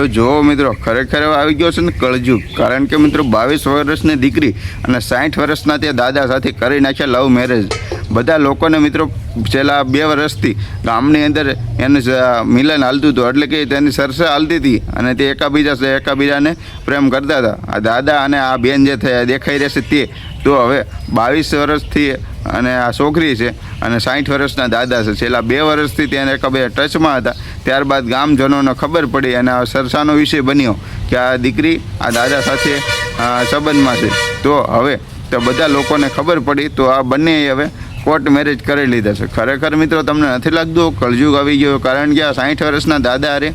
તો જો મિત્રો ખરેખર આવી ગયો છે ને કળજુગ। કારણ કે મિત્રો 22 વર્ષની દીકરી અને 60 વર્ષના તે દાદા સાથે કરી નાખ્યા લવ મેરેજ। બધા લોકોને મિત્રો છેલ્લા 2 વર્ષથી ગામની અંદર એનું મિલન હાલતું હતું, એટલે કે તેની સરસા હાલતી હતી અને તે એકાબીજાને પ્રેમ કરતા હતા। આ દાદા અને આ બેન જે દેખાઈ રહેશે તે તો હવે 22 વર્ષથી અને આ છોકરી છે અને 60 વર્ષના દાદા છે। છેલ્લા 2 વર્ષથી તેને એકબીજા ટચમાં હતા। ત્યારબાદ ગામજનોને ખબર પડી અને આ સરસાનો વિષય બન્યો કે આ દીકરી આ દાદા સાથે સંબંધમાં છે। તો હવે તો બધા લોકોને ખબર પડી તો આ બંને હવે કોર્ટ મેરેજ કરી લીધા છે। ખરેખર મિત્રો તમને નથી લાગતું કળજુગ આવી ગયો? કારણ કે આ 60 વર્ષના દાદા અરે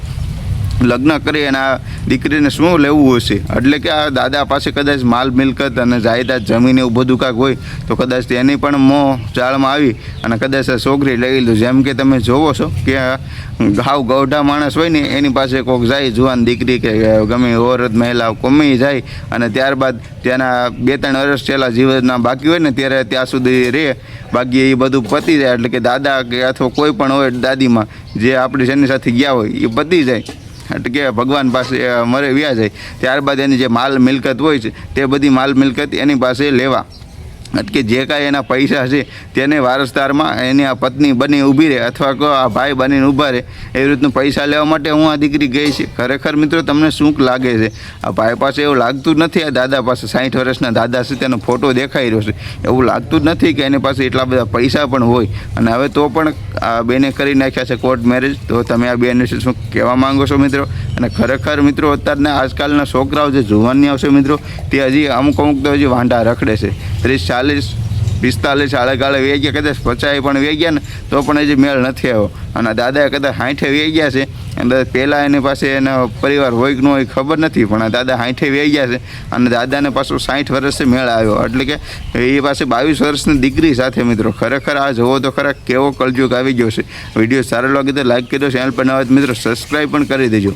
લગ્ન કરી અને આ દીકરીને શું લેવું હશે? એટલે કે આ દાદા પાસે કદાચ માલ મિલકત અને જાયદાદ જમીન એવું બધું કાંઈક હોય તો કદાચ તેની પણ મોહ જાળમાં આવી અને કદાચ આ છોકરી લઈ લીધું। જેમ કે તમે જોવો છો કે હાવ ગૌઢા માણસ હોય ને એની પાસે કોઈક જાય જુવાન દીકરી કે ગમે ઓરત મહિલા ગમે જાય અને ત્યારબાદ તેના 2-3 વર્ષ છેલ્લા જીવનના બાકી હોય ને ત્યારે ત્યાં સુધી રહે, બાકી એ બધું પતી જાય। એટલે કે દાદા કે અથવા કોઈ પણ હોય દાદીમાં જે આપણી જેની સાથે ગયા હોય એ પતી જાય, એટલે કે ભગવાન પાસે મરે વ્યા જાય। ત્યારબાદ એની જે માલ મિલકત હોય છે તે બધી માલ મિલકત એની પાસે લેવા, એટલે કે જે કાંઈ એના પૈસા છે તેને વારસદારમાં એની આ પત્ની બની ઊભી રહે અથવા આ ભાઈ બનીને ઊભા રહે એવી રીતનું પૈસા લેવા માટે હું આ દીકરી ગઈ છે। ખરેખર મિત્રો તમને શું લાગે છે? આ ભાઈ પાસે એવું લાગતું જ નથી, આ દાદા પાસે 60 વર્ષના દાદા છે તેનો ફોટો દેખાઈ રહ્યો છે, એવું લાગતું જ નથી કે એની પાસે એટલા બધા પૈસા પણ હોય। અને હવે તો પણ આ બેને કરી નાખ્યા છે કોર્ટ મેરેજ। તો તમે આ બેન વિશે શું કહેવા માંગો છો મિત્રો? અને ખરેખર મિત્રો અત્યારના આજકાલના છોકરાઓ જે જુવાની આવશે મિત્રો તે હજી અમુક તો હજી વાંઢા રખડે છે। 30, 40, 45 આળે વે ગયા, કદાચ 50 પણ વે ગયા ને તો પણ હજી મેળ નથી આવ્યો। અને દાદાએ કદાચ 60 વે ગયા છે અને પહેલાં એની પાસે એનો પરિવાર હોય કે ન હોય ખબર નથી, પણ આ દાદા 60 વે ગયા છે અને દાદાને પાછું 60 વર્ષે મેળ આવ્યો, એટલે કે એ પાસે 22 વર્ષની દીકરી સાથે મિત્રો। ખરેખર આ જુઓ તો ખરા કેવો કળજુગ આવી ગયો છે। વિડીયો સારો લાગે તો લાઈક કરજો, ચેનલ પર નવા મિત્રો સબસ્ક્રાઈબ પણ કરી દેજો।